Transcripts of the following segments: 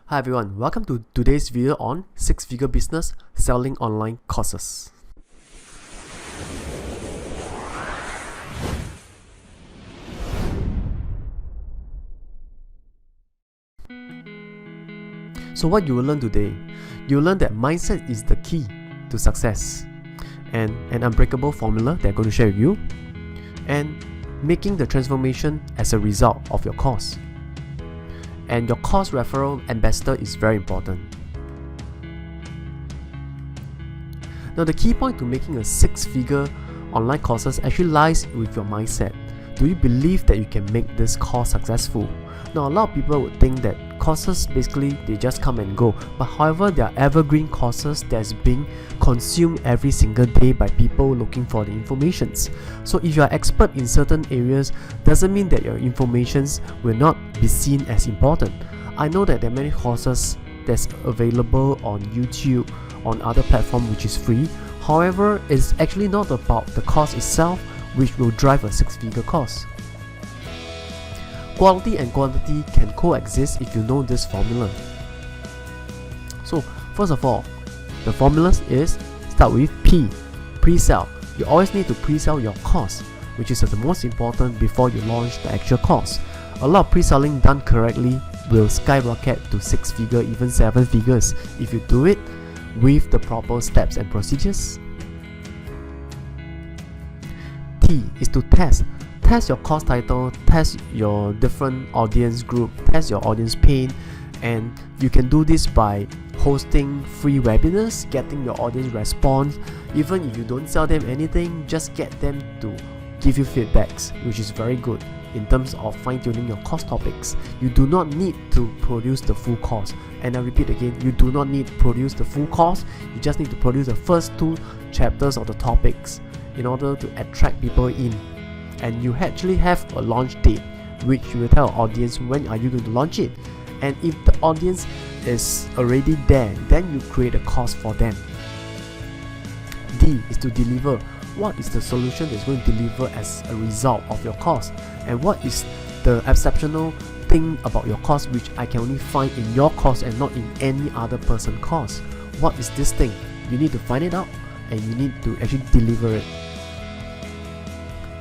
Hi everyone, welcome to today's video on 6-figure business selling online courses. So what you will learn today, you will learn that mindset is the key to success, and an unbreakable formula that I'm going to share with you, and making the transformation as a result of your course. And your course referral ambassador is very important. Now the key point to making a 6-figure online courses actually lies with your mindset. Do you believe that you can make this course successful? Now a lot of people would think that courses basically they just come and go, but however they are evergreen courses that's being consumed every single day by people looking for the informations. So if you are expert in certain areas, doesn't mean that your informations will not be seen as important. I know that there are many courses that's available on YouTube, on other platforms which is free. However, it's actually not about the course itself which will drive a 6-figure course. Quality and quantity can coexist if you know this formula. So first of all, the formula is start with P, pre-sell. You always need to pre-sell your course, which is the most important before you launch the actual course. A lot of pre-selling done correctly will skyrocket to 6-figure, even 7 figures if you do it with the proper steps and procedures. T is to test. Test your course title, test your different audience group, test your audience pain, and you can do this by hosting free webinars, getting your audience response. Even if you don't sell them anything, just get them to give you feedbacks, which is very good in terms of fine-tuning your course topics. You do not need to produce the full course, and I repeat again, you do not need to produce the full course. You just need to produce the first 2 chapters of the topics in order to attract people in. And you actually have a launch date, which you will tell audience when are you going to launch it. And if the audience is already there, then you create a course for them. D is to deliver. What is the solution that's going to deliver as a result of your course? And what is the exceptional thing about your course which I can only find in your course and not in any other person's course? What is this thing? You need to find it out and you need to actually deliver it.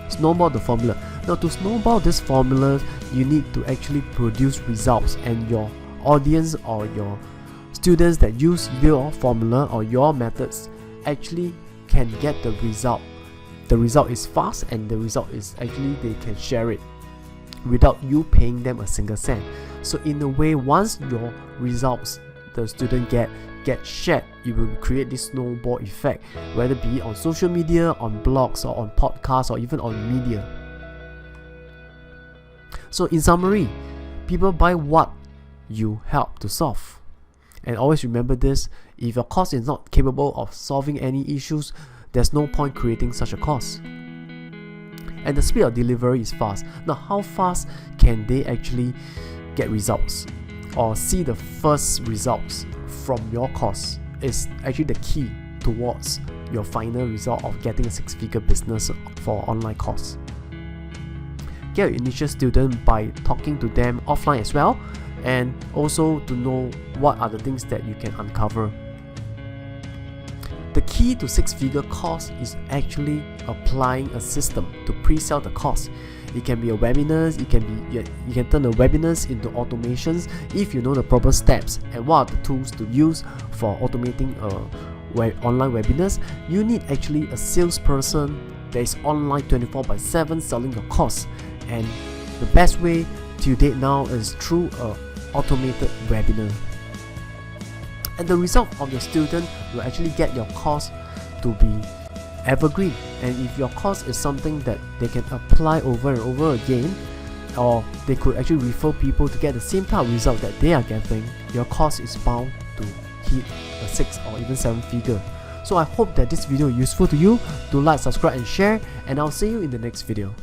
Snowball the formula. Now to snowball this formula, you need to actually produce results, and your audience or your students that use your formula or your methods actually can get the result. The result is fast, and the result is actually they can share it without you paying them a single cent. So in a way, once your results the student get shared, it will create this snowball effect, whether be on social media, on blogs, or on podcasts, or even on media. So in summary, people buy what you help to solve. And always remember this: if your course is not capable of solving any issues, there's no point creating such a course. And the speed of delivery is fast. Now how fast can they actually get results or see the first results from your course is actually the key towards your final result of getting a 6-figure business for online course. Get your initial student by talking to them offline as well, and also to know what are the things that you can uncover. The key to 6-figure course is actually applying a system to pre-sell the course. It can be a webinars, you can turn the webinars into automations if you know the proper steps and what are the tools to use for automating online webinars. You need actually a salesperson that is online 24/7 selling your course, and the best way to date now is through a automated webinar. And the result of your student will actually get your course to be evergreen. And if your course is something that they can apply over and over again, or they could actually refer people to get the same type of result that they are getting, your course is bound to hit a 6 or even 7 figure. So I hope that this video is useful to you. Do like, subscribe and share, and I'll see you in the next video.